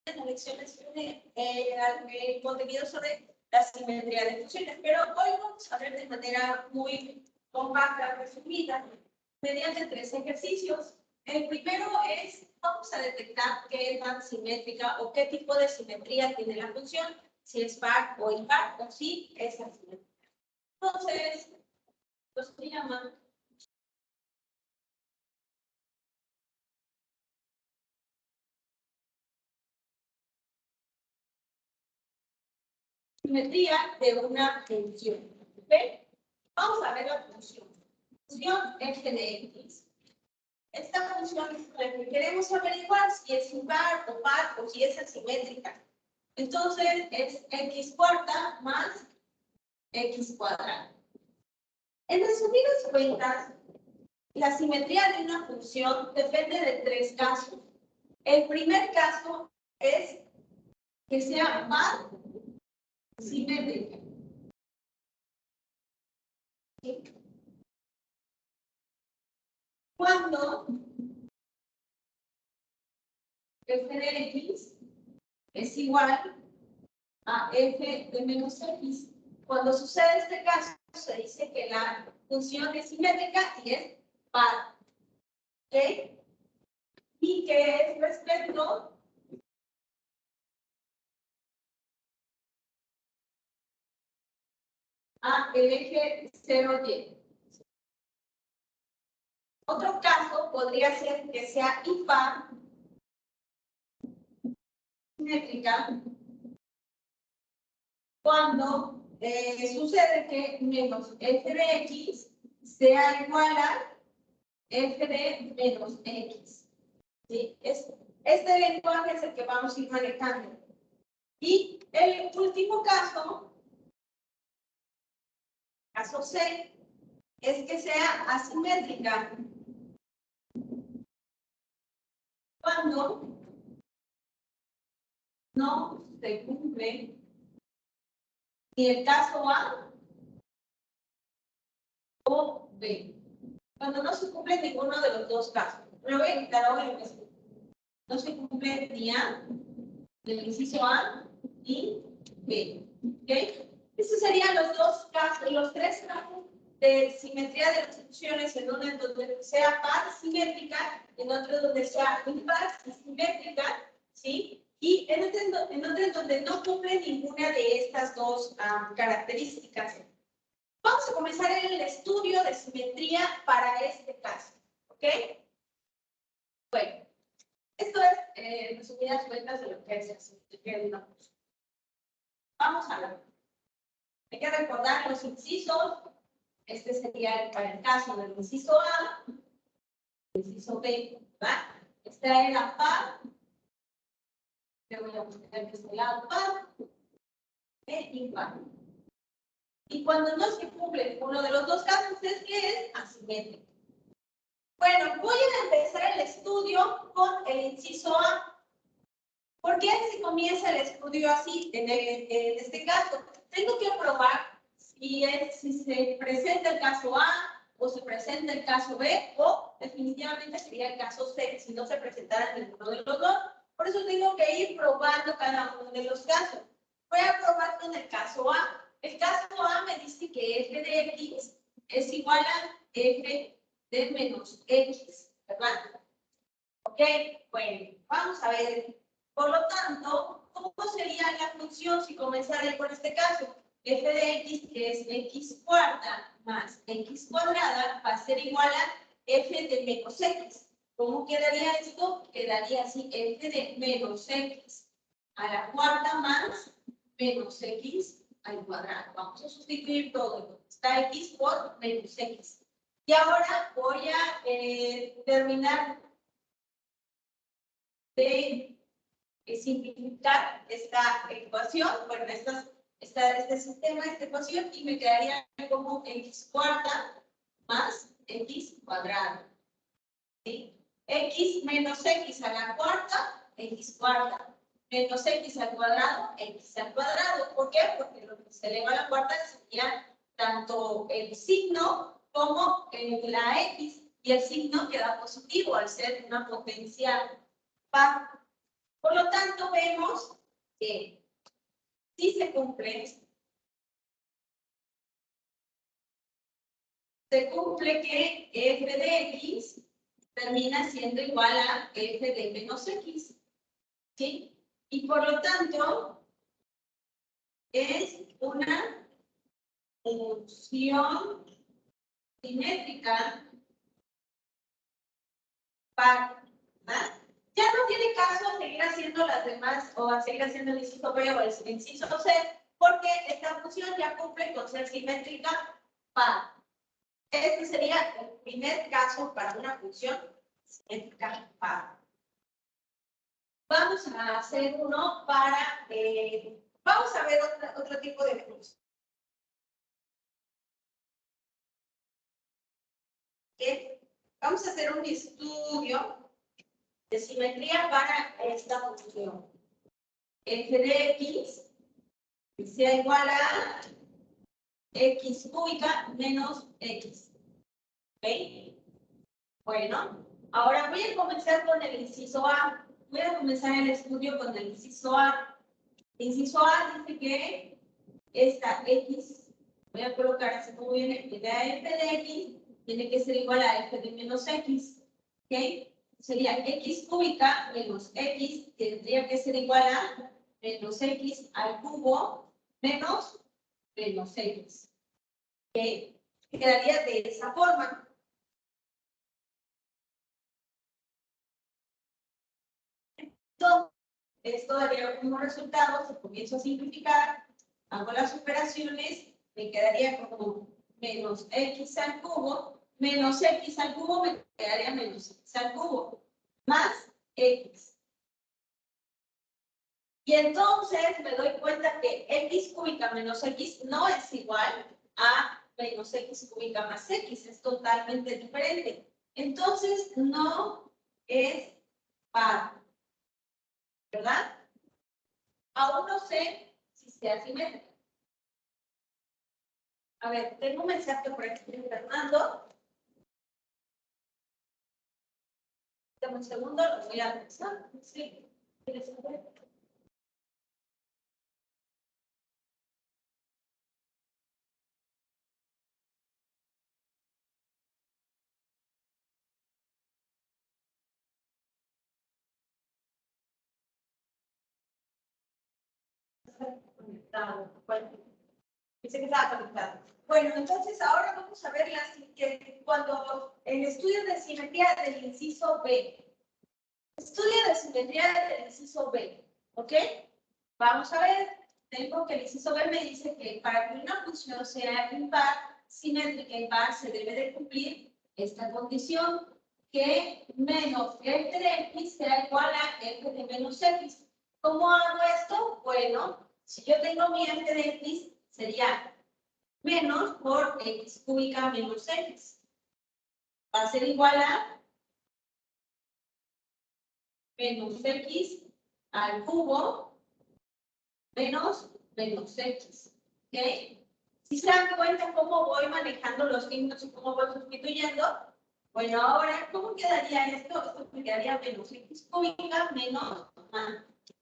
en la lección el contenido sobre la simetría de funciones, pero hoy vamos a ver de manera muy compacta, resumida, mediante 3 ejercicios. El primero es, vamos a detectar qué es la simétrica o qué tipo de simetría tiene la función, si es par o impar, o si es asimétrica. Entonces, lo se llama simetría de una función. ¿Okay? Vamos a ver la función. Función f de x. Esta función es la que queremos averiguar si es impar o par o si es asimétrica. Entonces es x cuarta más x cuadrada. En resumidas cuentas, la simetría de una función depende de 3 casos. El primer caso es que sea par simétrica. ¿Sí? Cuando f de x es igual a f de menos x. Cuando sucede este caso, se dice que la función es simétrica y es par. ¿Ok? Y que es respecto a el eje 0y. Otro caso podría ser que sea impar simétrica cuando sucede que menos f de x sea igual a f de menos x. ¿Sí? Este lenguaje es el que vamos a ir manejando. Y el último caso C, es que sea asimétrica cuando no se cumple ni el caso A o B. Cuando no se cumple ninguno de los dos casos. Lo voy a quitar ahora. No se cumple ni A, del inciso A, ni B. ¿Okay? Estos serían los dos casos, los 3 casos de simetría de las funciones, en uno donde sea par simétrica, en otro donde sea impar simétrica, ¿sí? Y en otro donde no cumple ninguna de estas dos características. Vamos a comenzar el estudio de simetría para este caso, ¿ok? Bueno, esto es, en resumidas cuentas, de lo que es la simetría de una función. Vamos a ver. Hay que recordar los incisos. Este sería para el caso del inciso A, el inciso B, ¿verdad? Esta era par. Le voy a poner de este lado par e impar. Y cuando no se cumple uno de los dos casos es que es asimétrico. Bueno, voy a empezar el estudio con el inciso A. ¿Por qué se comienza el estudio así? En este caso, tengo que probar si se presenta el caso A o se presenta el caso B o definitivamente sería el caso C si no se presentara ninguno de los dos. Por eso tengo que ir probando cada uno de los casos. Voy a probar con el caso A. El caso A me dice que f de x es igual a f de menos x, ¿verdad? Ok, bueno, vamos a ver. Por lo tanto, ¿cómo sería la función si comenzara con este caso? F de x, que es x cuarta más x cuadrada, va a ser igual a f de menos x. ¿Cómo quedaría esto? Quedaría así, f de menos x a la cuarta más menos x al cuadrado. Vamos a sustituir todo. Está x por menos x. Y ahora voy a terminar de simplificar esta ecuación, bueno, este sistema, esta ecuación, y me quedaría como x cuarta más x cuadrado. ¿Sí? X menos x a la cuarta, x cuarta, menos x al cuadrado, x al cuadrado. ¿Por qué? Porque lo que se eleva a la cuarta sería tanto el signo como la x, y el signo queda positivo al ser una potencia par. Por lo tanto, vemos que si se cumple que f de x termina siendo igual a f de menos x, ¿sí? Y por lo tanto, es una función simétrica par, ¿verdad? Ya no tiene caso seguir haciendo las demás o a seguir haciendo el inciso B o el inciso C, porque esta función ya cumple con ser simétrica par. Este sería el primer caso para una función simétrica par. Vamos a hacer uno para, vamos a ver otro tipo de función. Vamos a hacer un estudio de simetría para esta función. F de x sea igual a x cúbica menos x. ¿Ok? Bueno, ahora voy a comenzar con el inciso A. Voy a comenzar el estudio con el inciso A. El inciso A dice que esta x, voy a colocar así como viene, que da f de x, tiene que ser igual a f de menos x. ¿Ok? Sería x cúbica menos x, tendría que ser igual a menos x al cubo menos x. ¿Ok? Quedaría de esa forma. Entonces, esto daría como resultado, si comienzo a simplificar, hago las operaciones, me quedaría como menos x al cubo, menos x al cubo me quedaría menos x al cubo, más x. Y entonces me doy cuenta que x cúbica menos x no es igual a menos x cúbica más x, es totalmente diferente. Entonces no es par, ¿verdad? Aún no sé si sea simétrico. A ver, tengo un mensaje por aquí de Fernando. Dame un segundo, lo voy a revisar. Sí. Conectado. Bueno, dice que estaba conectado. Bueno, entonces ahora vamos a ver cuando el estudio de simetría del inciso B. Estudio de simetría del inciso B, ¿ok? Vamos a ver, tengo que el inciso B me dice que para que una función sea impar, simétrica y par, se debe de cumplir esta condición, que menos f de x sea igual a f de menos x. ¿Cómo hago esto? Bueno, si yo tengo mi f de x, sería menos por x cúbica menos x. Va a ser igual a menos x al cubo menos x. ¿Ok? Si se dan cuenta cómo voy manejando los signos y cómo voy sustituyendo, bueno, ahora, ¿cómo quedaría esto? Esto quedaría menos x cúbica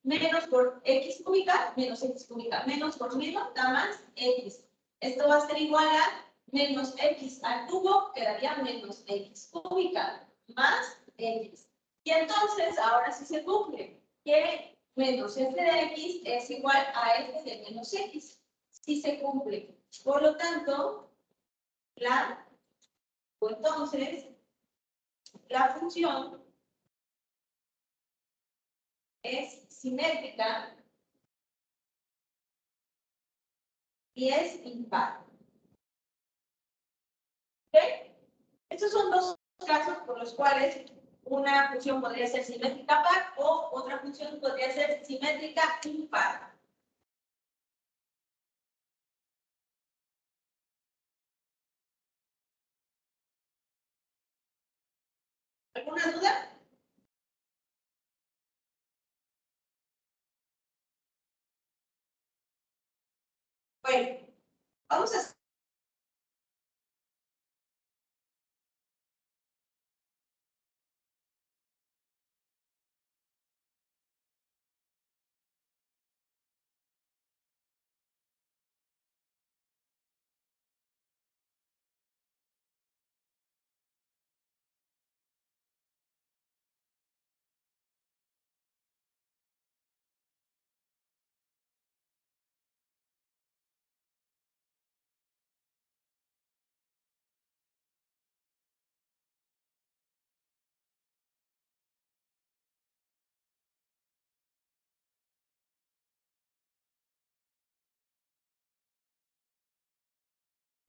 menos por x cúbica menos x cúbica. Menos por menos da más x. Esto va a ser igual a menos x al cubo, quedaría menos x cúbica más x. Y entonces, ahora sí se cumple que menos f de x es igual a f de menos x. Sí se cumple. Por lo tanto, entonces, la función es simétrica y es impar. ¿Ok? Estos son dos casos por los cuales una función podría ser simétrica par o otra función podría ser simétrica impar. ¿Alguna duda? Bueno, vamos a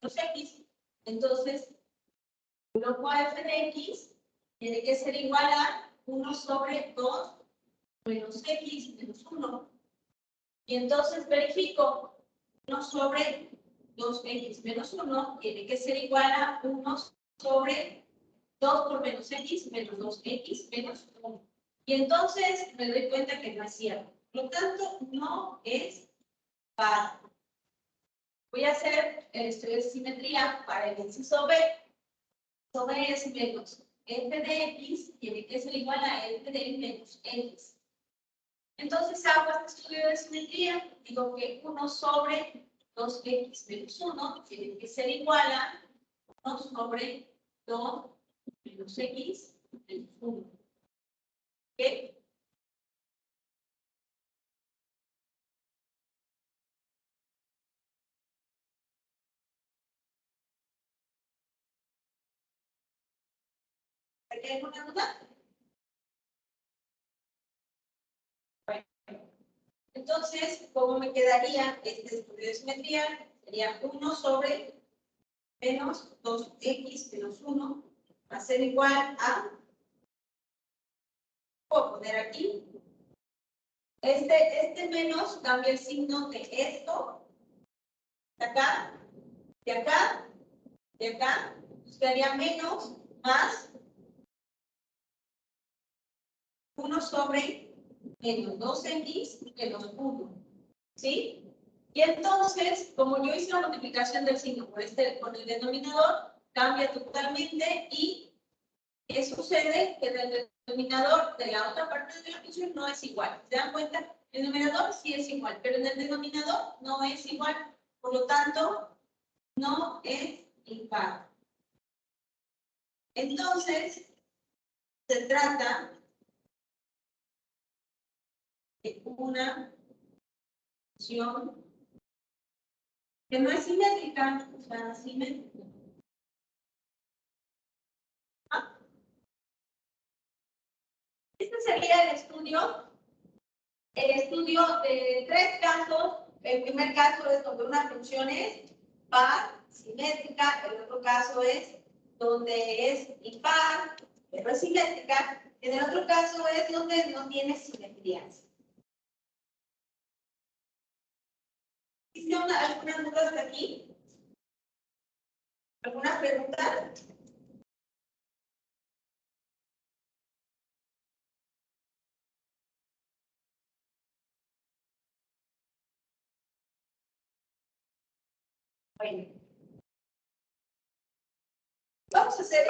menos x. Entonces, grupo f de x tiene que ser igual a 1 sobre 2 menos x menos 1. Y entonces verifico 1 sobre 2x menos 1 tiene que ser igual a 1 sobre 2 por menos x menos 2x menos 1. Y entonces me doy cuenta que no es cierto. Por lo tanto, no es par. Voy a hacer el estudio de simetría para el inciso B. Inciso B es menos f de x tiene que ser igual a f de menos x. Entonces hago este estudio de simetría. Digo que 1 sobre 2x menos 1 tiene que ser igual a 1 sobre 2 menos x menos 1. ¿Ok? ¿Hay alguna duda? Bueno, entonces, ¿cómo me quedaría este estudio de simetría? Sería 1 sobre menos 2x menos 1 va a ser igual a, puedo poner aquí, este menos cambia el signo de esto, de acá, de acá, de acá, quedaría menos más 1 sobre menos 2x menos 1, ¿sí? Y entonces, como yo hice la multiplicación del signo con el denominador, cambia totalmente y ¿qué sucede? Que el denominador de la otra parte de la función no es igual. ¿Se dan cuenta? El numerador sí es igual, pero en el denominador no es igual. Por lo tanto, no es impar. Entonces, se trata de una función que no es simétrica, o sea, simétrica. Este sería el estudio de 3 casos. El primer caso es donde una función es par, simétrica. El otro caso es donde es impar, pero es simétrica. En el otro caso es donde no tiene simetrías. ¿Hicieron algunas dudas hasta aquí? ¿Alguna pregunta? Bueno. Vamos a hacer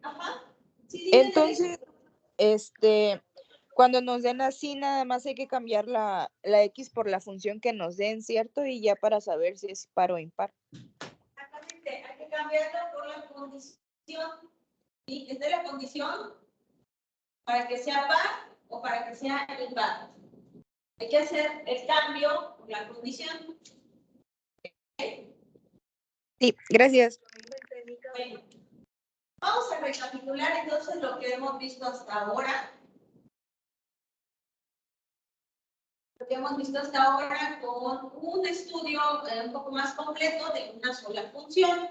ajá. Sí, entonces, cuando nos den así, nada más hay que cambiar la X por la función que nos den, ¿cierto? Y ya para saber si es par o impar. Exactamente, hay que cambiarlo por la condición. ¿Sí? Esta es la condición para que sea par o para que sea impar. Hay que hacer el cambio por la condición. Sí, gracias. Bueno, vamos a recapitular entonces lo que hemos visto hasta ahora. Lo que hemos visto hasta ahora con un estudio un poco más completo de una sola función.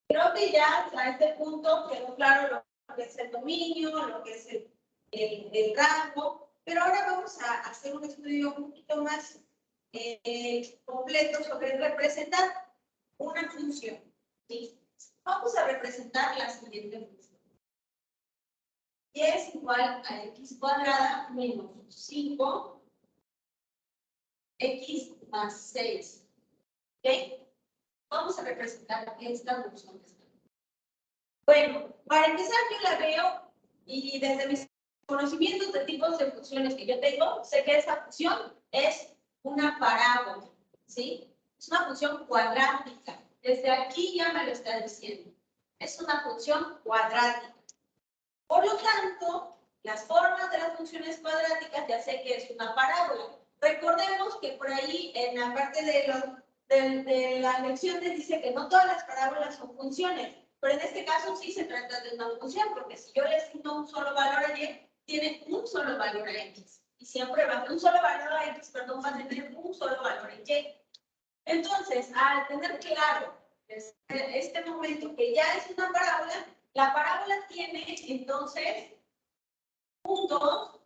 Creo que ya a este punto quedó claro lo que es el dominio, lo que es el rango, pero ahora vamos a hacer un estudio un poquito más completo sobre representar una función. ¿Sí? Vamos a representar la siguiente función. Y es igual a x cuadrada menos 5 x más 6. ¿Ok? Vamos a representar esta función. Bueno, para empezar yo la veo y desde mis conocimientos de tipos de funciones que yo tengo, sé que esta función es una parábola, ¿sí? Es una función cuadrática. Desde aquí ya me lo está diciendo. Es una función cuadrática. Por lo tanto, las formas de las funciones cuadráticas ya sé que es una parábola. Recordemos que por ahí en la parte de la lección te dice que no todas las parábolas son funciones. pero en este caso sí se trata de una función, porque si yo le asigno un solo valor a y, tiene un solo valor a x. Y siempre va un solo valor a x, perdón, va a tener un solo valor en y. Entonces, al tener claro este momento que ya es una parábola, la parábola tiene entonces puntos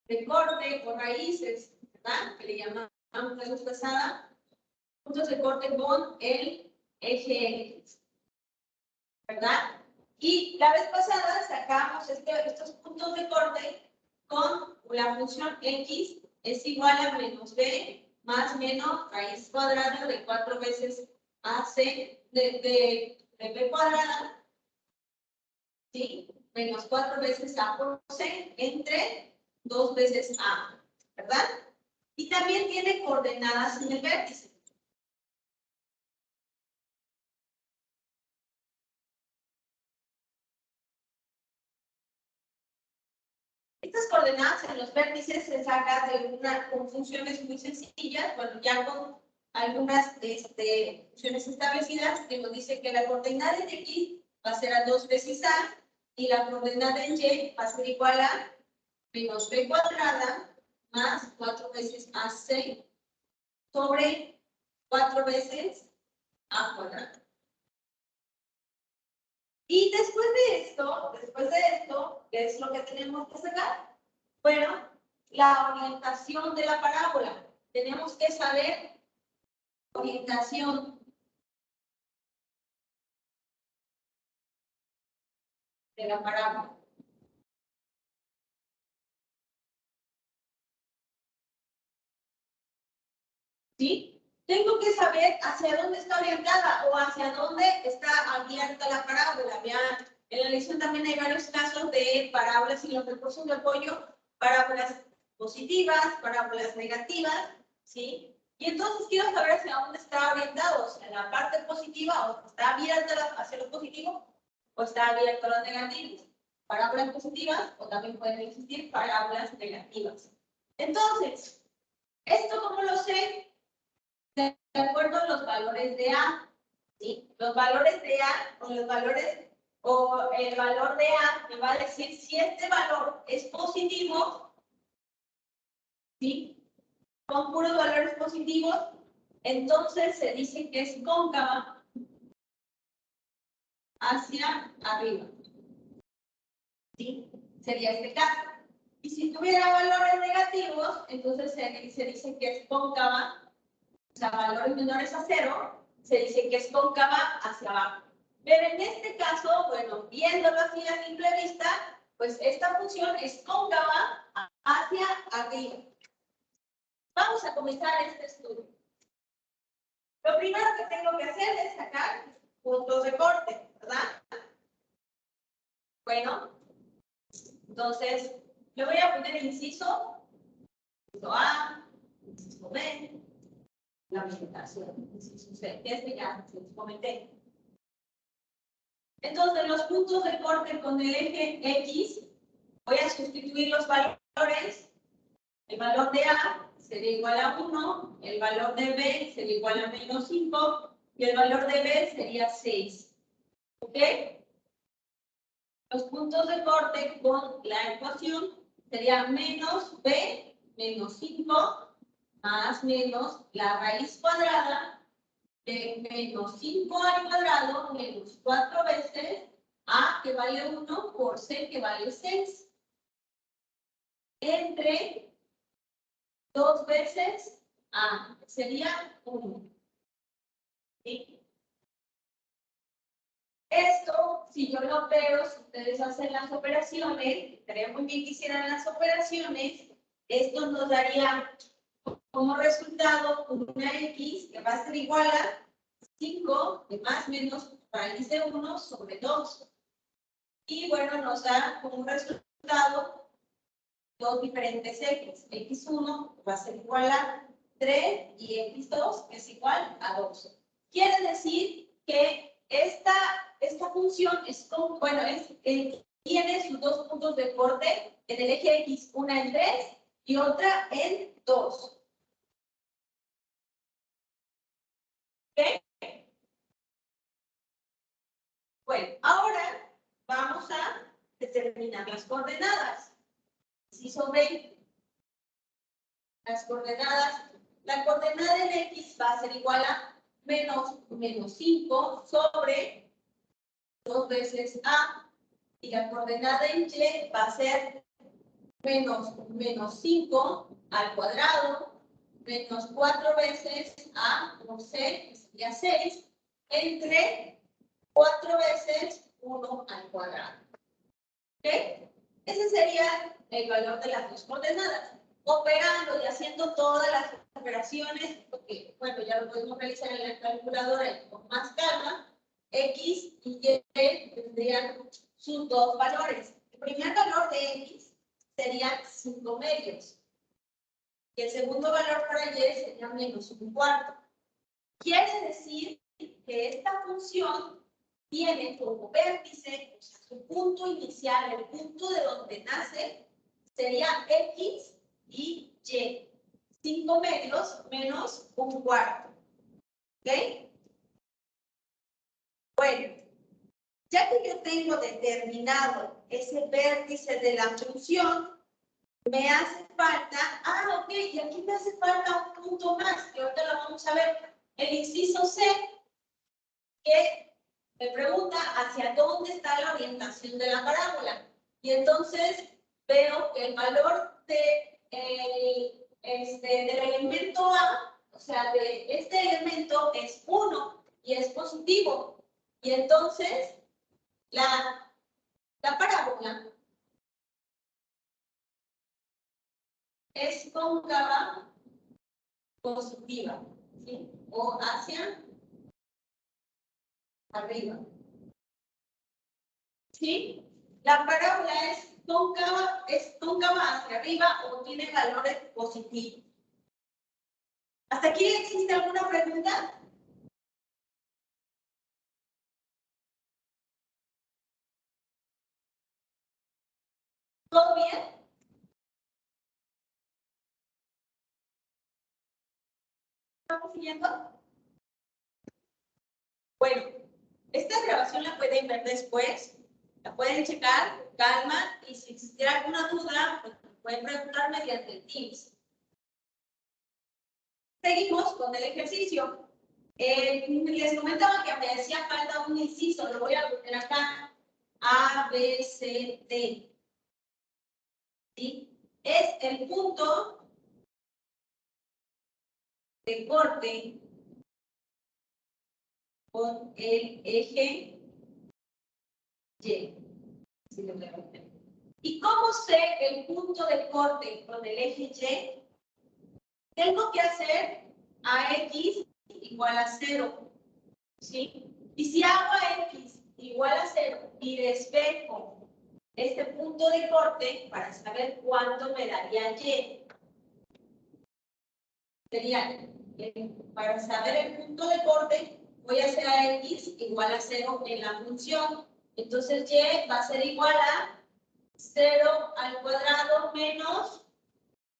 de corte o raíces, ¿verdad? Que le llamamos la luz pesada, puntos de corte con el eje X, ¿verdad? Y la vez pasada sacamos estos puntos de corte con la función X es igual a menos b más menos raíz cuadrada de 4 veces AC de b cuadrada, ¿sí? Menos 4 veces A por C entre 2 veces A, ¿verdad? Y también tiene coordenadas en el vértice. Estas coordenadas en los vértices se sacan con funciones muy sencillas, bueno, ya con algunas funciones establecidas que nos dice que la coordenada en X va a ser a 2 veces A y la coordenada en Y va a ser igual a menos B cuadrada más 4 veces AC sobre 4 veces A cuadrado. Y después de esto, ¿qué es lo que tenemos que sacar? Bueno, la orientación de la parábola. Tenemos que saber orientación de la parábola. ¿Sí? Tengo que saber hacia dónde está orientada o hacia dónde está abierta la parábola. Ya en la lección también hay varios casos de parábolas y los recursos de apoyo, parábolas positivas, parábolas negativas, ¿sí? Y entonces quiero saber hacia dónde está orientado, o sea, en la parte positiva, o está abierta hacia lo positivo, o está abierta a lo negativo. Parábolas positivas, o también pueden existir parábolas negativas. Entonces, ¿esto cómo lo sé? De acuerdo a los valores de A, ¿sí? Los valores de A o los valores o el valor de A me va a decir si este valor es positivo, ¿sí? Con puros valores positivos, entonces se dice que es cóncava hacia arriba, ¿sí? Sería este caso. Y si tuviera valores negativos, entonces se dice que es cóncava, o sea, valores menores a 0, se dice que es cóncava hacia abajo. Pero en este caso, bueno, viéndolo así a simple vista, pues esta función es cóncava hacia arriba. Vamos a comenzar este estudio. Lo primero que tengo que hacer es sacar puntos de corte, ¿verdad? Bueno, entonces le voy a poner inciso A, inciso B, la vegetación, inciso C. Ya se los comenté. Entonces, los puntos de corte con el eje X, voy a sustituir los valores. El valor de A sería igual a 1, el valor de B sería igual a menos 5 y el valor de B sería 6. ¿Ok? Los puntos de corte con la ecuación sería menos B menos 5 más menos la raíz cuadrada de menos 5 al cuadrado menos 4 veces A, que vale 1, por C, que vale 6. Entre 2 veces A, sería 1. ¿Sí? Esto, si yo lo opero, si ustedes hacen las operaciones, estaría muy bien que hicieran las operaciones, esto nos daría como resultado una X que va a ser igual a 5 de más menos raíz de 1 sobre 2. Y bueno, nos da como resultado dos diferentes X. X1 va a ser igual a 3 y X2 es igual a 2. Quiere decir que esta función es como, bueno, tiene sus dos puntos de corte en el eje X, una en 3 y otra en 2. ¿Ok? determinar las coordenadas. Inciso B. Las coordenadas. La coordenada en X va a ser igual a menos 5 sobre 2 veces A. Y la coordenada en Y va a ser menos 5 al cuadrado, menos 4 veces A por C, que sería 6, entre 4 veces 1 al cuadrado. ¿Ok? Ese sería el valor de las dos coordenadas. Operando y haciendo todas las operaciones, porque, bueno, ya lo podemos realizar en la calculadora con más calma, X y Y tendrían sus dos valores. El primer valor de X sería 5 medios. Y el segundo valor para Y sería menos 1/4. Quiere decir que esta función tiene como vértice, o sea, su punto inicial, el punto de donde nace, sería X y Y. 5 medios menos 1/4. ¿Ok? Bueno, ya que yo tengo determinado ese vértice de la función, me hace falta, ok, y aquí me hace falta un punto más, que ahorita lo vamos a ver. El inciso C, que me pregunta hacia dónde está la orientación de la parábola. Y entonces veo que el valor del elemento A, o sea, de este elemento es 1 y es positivo. Y entonces la parábola es cóncava positiva, ¿sí? O hacia arriba. ¿Sí? La parábola es cóncava hacia arriba o tiene valores positivos. ¿Hasta aquí existe alguna pregunta? ¿Todo bien? ¿Estamos siguiendo? Bueno, esta grabación la pueden ver después, la pueden checar, calma, y si existiera alguna duda, pues pueden preguntar mediante el Teams. Seguimos con el ejercicio. Les comentaba que me decía falta un inciso, lo voy a poner acá. A, B, C, D. ¿Sí? Es el punto de corte con el eje Y. ¿Y cómo sé el punto de corte con el eje Y? Tengo que hacer a X igual a 0. ¿Sí? Y si hago a X igual a 0 y despejo este punto de corte para saber cuánto me daría Y, sería, para saber el punto de corte, voy a hacer a X igual a 0 en la función. Entonces Y va a ser igual a 0 al cuadrado menos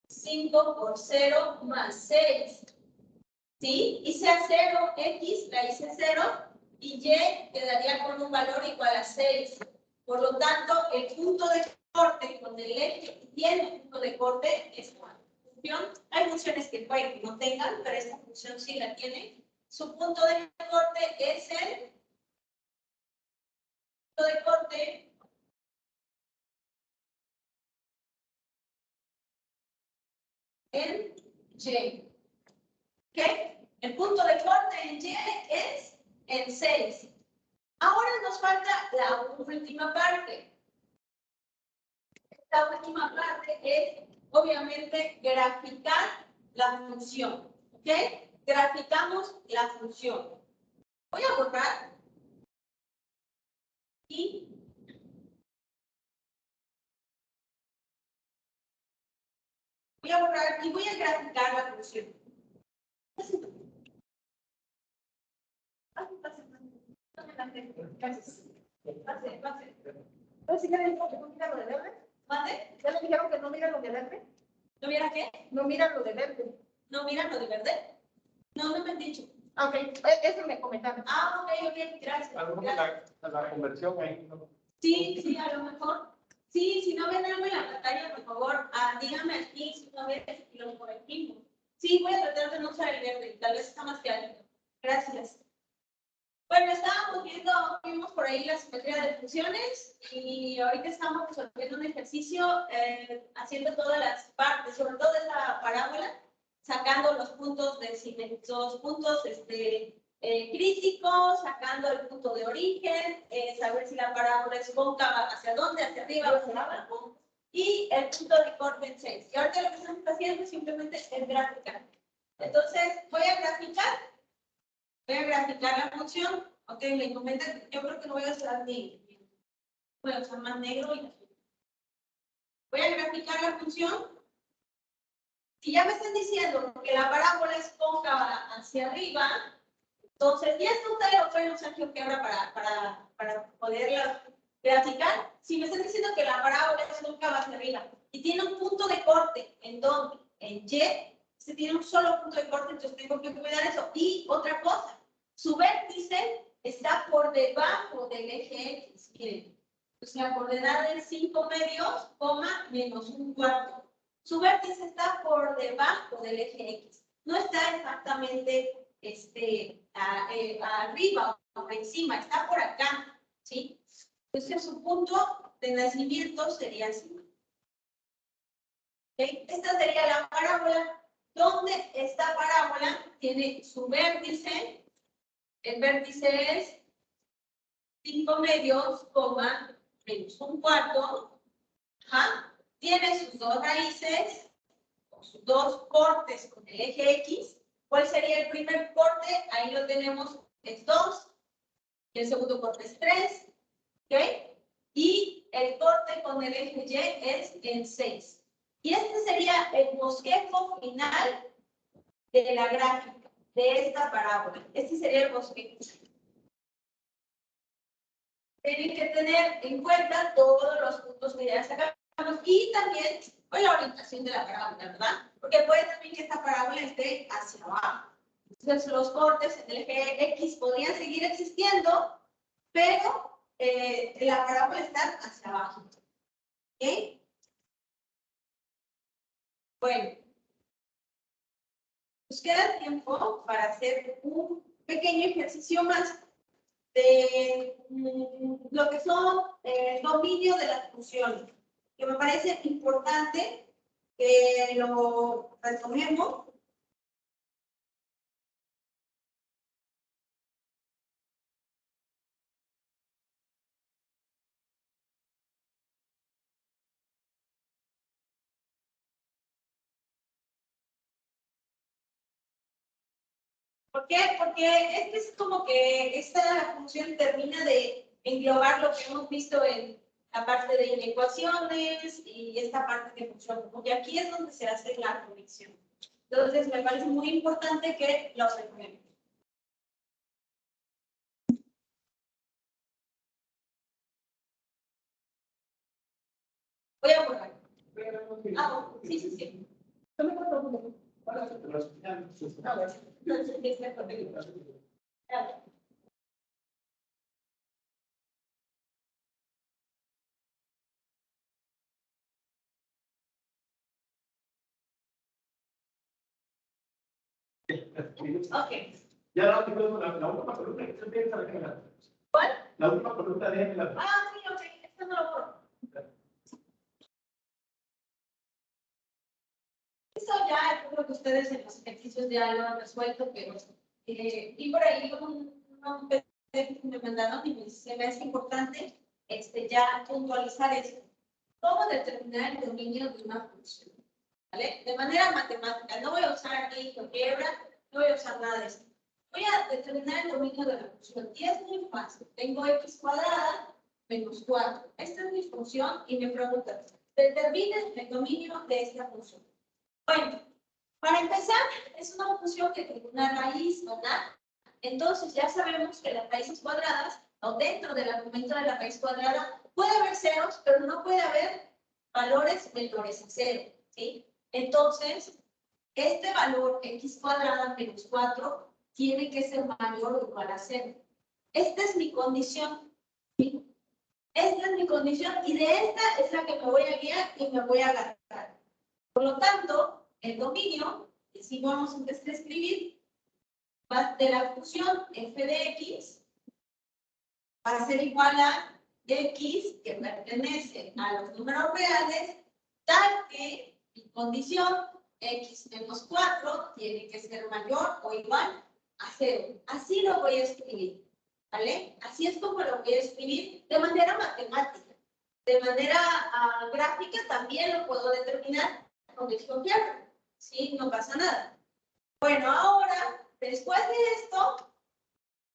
5 por 0 más 6. ¿Sí? Hice a 0, X, la hice 0, y Y quedaría con un valor igual a 6. Por lo tanto, el punto de corte con el eje y el punto de corte es una función. Hay funciones que pueden que no tengan, pero esta función sí la tiene. Su punto de corte es el punto de corte en Y. ¿Ok? El punto de corte en Y es en 6. Ahora nos falta la última parte. Esta última parte es, obviamente, graficar la función. ¿Ok? Graficamos la función. Voy a borrar y voy a graficar la función. Gracias. Pase. ¿Sí ya le dijeron que no mira lo de verde? ¿Mande? ¿Ya le dijeron que no mira lo de verde? ¿No mira qué? No mira lo de verde. ¿No mira lo de verde? No, no me han dicho. Ok, eso me comentaron. Ok, gracias. A lo mejor la conversión ahí, ¿no? Sí, a lo mejor. Sí, si no ven algo en la pantalla, por favor, díganme aquí si una vez y lo corregimos. Sí, voy a tratar de no usar el verde, tal vez está más claro. Gracias. Bueno, vimos por ahí la simetría de funciones y ahorita estamos resolviendo un ejercicio haciendo todas las partes, sobre todo de la parábola, sacando los puntos críticos, sacando el punto de origen, saber si la parábola es cóncava hacia dónde, hacia arriba o hacia abajo, y el punto de corte en 6. Y ahorita lo que estamos haciendo simplemente es graficar. Entonces, voy a graficar la función. Ok, me comentan, yo creo que no voy a usar voy a usar más negro y azul. Voy a graficar la función. Si ya me están diciendo que la parábola es cóncava hacia arriba, entonces, ya esto ustedes lo pueden usar GeoGebra para poderla graficar. Si me están diciendo que la parábola es cóncava hacia arriba y tiene un punto de corte, ¿en dónde? En Y, se tiene un solo punto de corte, entonces tengo que cuidar eso. Y otra cosa, su vértice está por debajo del eje X. Miren, pues la coordenada es 5 medios, menos un cuarto. Su vértice está por debajo del eje X. No está exactamente arriba o encima, está por acá, ¿sí? Entonces su punto de nacimiento sería así. ¿Okay? Esta sería la parábola. ¿Dónde esta parábola tiene su vértice? El vértice es 5 medios, menos un cuarto. Ajá. Tiene sus dos raíces, o sus dos cortes con el eje X. ¿Cuál sería el primer corte? Ahí lo tenemos, es 2. Y el segundo corte es 3. ¿Ok? Y el corte con el eje Y es en 6. Y este sería el bosquejo final de la gráfica, de esta parábola. Este sería el bosquejo. Tienen que tener en cuenta todos los puntos que ya sacamos y también pues, la orientación de la parábola, ¿verdad? Porque puede también que esta parábola esté hacia abajo. Entonces, los cortes en el eje X podrían seguir existiendo, pero la parábola está hacia abajo. ¿Ok? Bueno, nos queda tiempo para hacer un pequeño ejercicio más de lo que son el dominio de las funciones, que me parece importante que lo retomemos. ¿Por qué? Porque es como que esta función termina de englobar lo que hemos visto en la parte de inecuaciones y esta parte de función, porque aquí es donde se hace la conexión. Entonces, me parece muy importante que lo retomemos. Voy a borrar. Sí, sí, sí. Yo me acuerdo uno. Ok. Ya la última pregunta que se piensa la. ¿Cuál? La última pregunta de la. Sí, ok. Esto no lo borro. Eso ya creo que ustedes en los ejercicios ya lo han resuelto, pero y por ahí un PDF que me mandaron y se me hace importante ya puntualizar eso. ¿Cómo determinar el dominio de una función? ¿Vale? De manera matemática. No voy a usar aquí GeoGebra, no voy a usar nada de eso. Voy a determinar el dominio de la función. Y es muy fácil. Tengo x cuadrada menos 4. Esta es mi función y me preguntan, determine el dominio de esta función. Bueno, para empezar, es una función que tiene una raíz, ¿verdad? Entonces ya sabemos que las raíces cuadradas, o dentro del argumento de la raíz cuadrada, puede haber ceros, pero no puede haber valores menores a 0, ¿sí? Entonces, este valor x cuadrada menos 4 tiene que ser mayor o igual a 0. Esta es mi condición, ¿sí? Esta es mi condición y de esta es la que me voy a guiar y me voy a agarrar. Por lo tanto, el dominio, que si vamos a empezar a escribir, va de la función f de x va a ser igual a x que pertenece a los números reales, tal que mi condición x menos 4 tiene que ser mayor o igual a 0. Así lo voy a escribir, ¿vale? Así es como lo voy a escribir de manera matemática. De manera gráfica también lo puedo determinar con desconfianza, ¿sí? No pasa nada. Bueno, ahora, después de esto,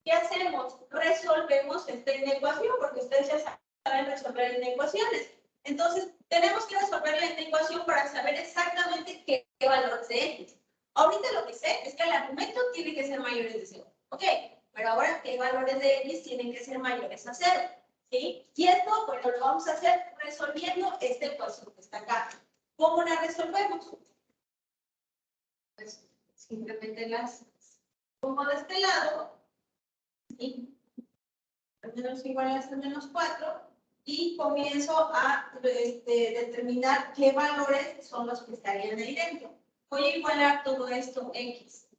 ¿qué hacemos? Resolvemos esta inecuación, porque ustedes ya saben resolver inecuaciones. Entonces, tenemos que resolver la inecuación para saber exactamente qué valores de x. Ahorita lo que sé es que el argumento tiene que ser mayores de 0. Ok, pero ahora, ¿qué valores de x tienen que ser mayores a 0? ¿Sí? Y esto, bueno, lo vamos a hacer resolviendo esta ecuación que está acá. ¿Cómo la resolvemos? Pues simplemente las pongo de este lado, ¿sí? Menos igual a menos 4, y comienzo a determinar qué valores son los que estarían ahí dentro. Voy a igualar todo esto x.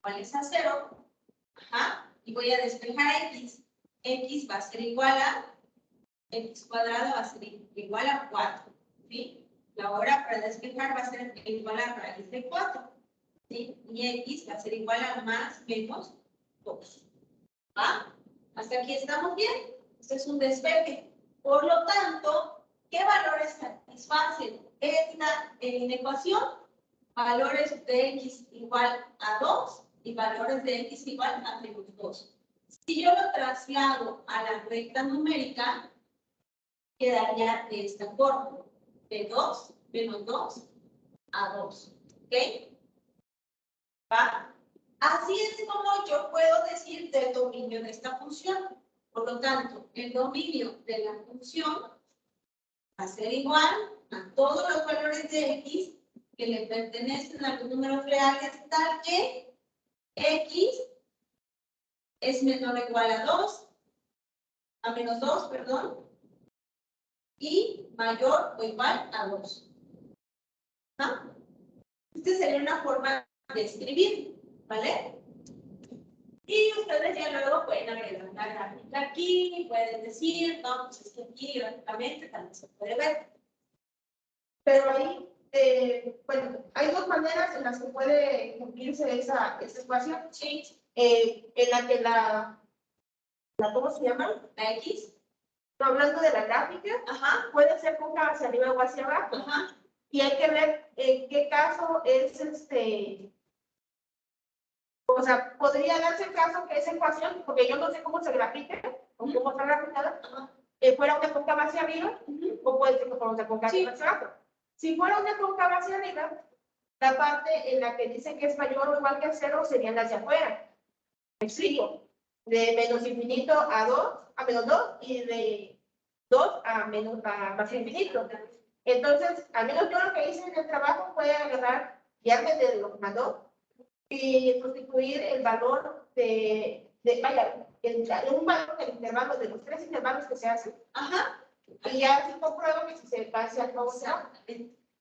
Iguales a 0. Ajá. Y voy a despejar x. X va a ser igual a x cuadrado, va a ser igual a 4. ¿Sí? La hora para despejar va a ser igual a raíz de 4. ¿Sí? Y x va a ser igual a más menos 2. ¿Va? Hasta aquí estamos bien. Este es un despeje. Por lo tanto, ¿qué valores satisfacen esta inecuación? Valores de x igual a 2 y valores de x igual a menos 2. Si yo lo traslado a la recta numérica, quedaría de esta forma. De 2 menos 2 a 2. ¿Ok? ¿Va? Así es como yo puedo decir del dominio de esta función. Por lo tanto, el dominio de la función va a ser igual a todos los valores de x que le pertenecen a los números reales, tal que x es menor o igual a 2, a menos 2, perdón, y mayor o igual a 2. ¿Ah? Esta sería una forma de escribir, ¿vale? Y ustedes ya luego pueden agregar una gráfica aquí, pueden decir, no, pues es que aquí gráficamente también se puede ver. Pero ahí, bueno, hay dos maneras en las que puede cumplirse esa ecuación. Sí, En la que ¿cómo se llama? la X, No, hablando de la gráfica, ajá, puede ser cóncava hacia arriba o hacia abajo. ajá, Y hay que ver en qué caso es o sea, podría darse el caso que esa ecuación, porque yo no sé cómo se grafica, o cómo está graficada, ajá. fuera una cóncava hacia arriba, o puede ser que fuera una cóncava Sí. hacia abajo. Si fuera una cóncava hacia arriba, la parte en la que dice que es mayor o igual que 0 serían las de afuera. Me explico. De menos infinito a 2, a menos 2, y de 2 a más infinito. Entonces, al menos yo lo que hice en el trabajo fue agarrar, guiarme de lo que mandó, y sustituir el valor vaya, un valor del intervalo, de los 3 intervalos que se hacen, Ajá. y ya así compruebo que si se va hacia el nuevo sea.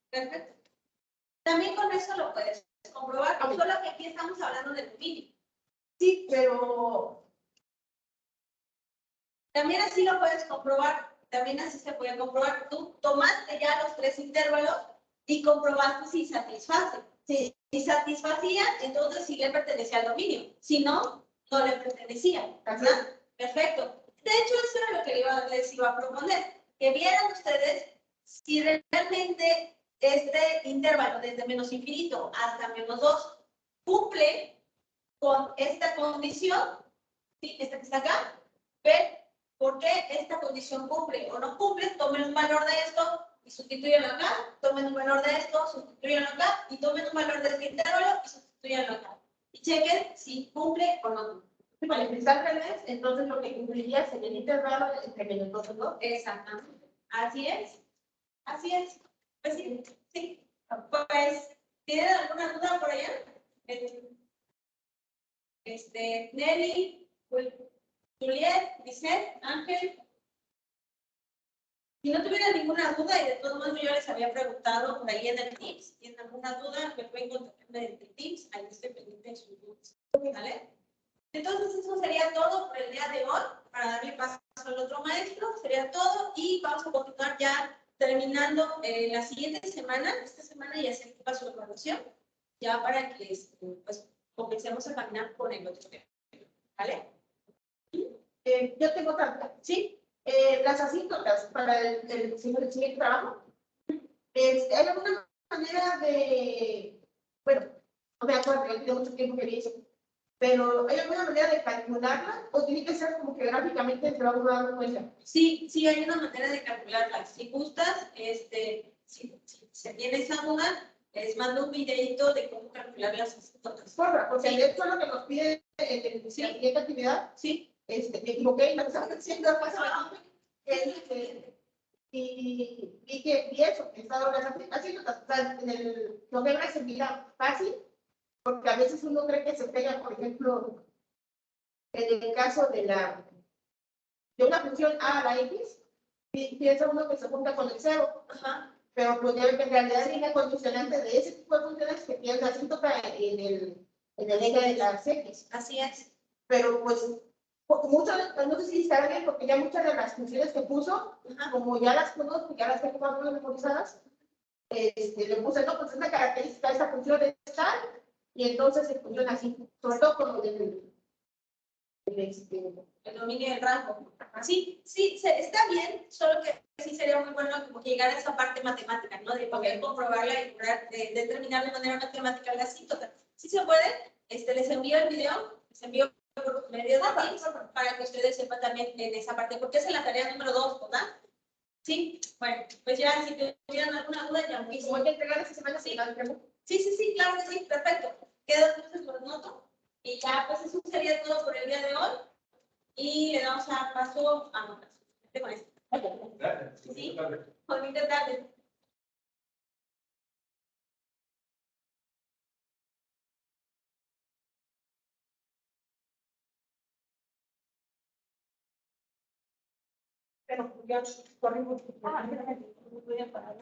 Perfecto. También con eso lo puedes comprobar, Ok. solo que aquí estamos hablando del dominio. Sí, pero También así lo puedes comprobar, también así se puede comprobar. Tú tomaste ya los 3 intervalos y comprobaste si satisface. Si satisfacía, entonces sí le pertenecía al dominio. Si no, no le pertenecía. ¿Verdad? Perfecto. De hecho, eso era lo que les iba a proponer. Que vieran ustedes si realmente este intervalo desde menos infinito hasta menos 2 cumple con esta condición, ¿sí? Esta que está acá. Ver por qué esta condición cumple o no cumple, tomen un valor de esto y sustituyanlo acá, tomen un valor de esto, sustituyanlo acá, y tomen un valor de este intervalo y sustituyanlo acá. Y chequen si cumple o no cumple. Vale, si está al revés, entonces lo que cumpliría sería el intervalo entre menos 2 y 2. Exactamente. Así es. Así es. Pues sí, sí. Pues, ¿tienen alguna duda por allá? Nelly, Juliet, Vicente, Ángel. Si no tuvieran ninguna duda, y de todos modos yo les había preguntado por ahí en el Teams, si tienen alguna duda, me pueden contactar en el Teams, ahí estoy pendiente de sus dudas, ¿vale? Entonces eso sería todo por el día de hoy, para darle paso al otro maestro, sería todo, y vamos a continuar ya terminando la siguiente semana, esta semana ya se activa su evaluación, ya para que pues, comencemos a caminar con el otro tema, ¿vale? Yo tengo otra, ¿sí? Las asíntotas para el siguiente trabajo. ¿Hay alguna manera de, bueno, no me acuerdo, ya tiene mucho tiempo que vi eso, pero ¿hay alguna manera de calcularla o tiene que ser como que gráficamente se va a dar cuenta? Sí, sí, hay una manera de calcularla. Si gustas, si se tiene esa duda, les mando un videito de cómo calcular las asíntotas. Porfa, porque Sí. esto es lo que nos pide en la siguiente actividad. Sí. Me equivoqué, no estaba haciendo y vi eso, que estaba haciendo en el problema se mira fácil, porque a veces uno cree que se pega, por ejemplo, en el caso de una función a la x, piensa uno que se junta con el cero, Ajá. pero pues debe que en realidad es una condicionante de ese tipo de funciones que tiene la asíntota en el eje de las x. Así es. Pero pues muchas, no sé si está bien, porque ya muchas de las funciones que puso, Ajá. como ya las conozco, ya las tengo más o menos memorizadas, le puse, no, pues es una característica de esta función es tal, y entonces se funciona así, sobre todo con lo del El dominio del rango. Sí, sí, está bien, solo que sí sería muy bueno como que llegar a esa parte matemática, ¿no? De poder comprobarla y lograr determinar de manera matemática la asíntota. Si se puede, les envío el video, les envío por medio de Teams para que ustedes sepan también en esa parte, porque es en la tarea número 2, ¿verdad? Sí, bueno, pues ya si tuvieran alguna duda, ya me voy a entregar esta semana, Sí. sí. Sí, claro que sí, perfecto. Quedo entonces los noto. Y ya, pues eso sería todo por el día de hoy. Y le damos a paso a notas. Con esto. Gracias. Sí. Bonita tarde. Pero ya corrimos. Voy a parar.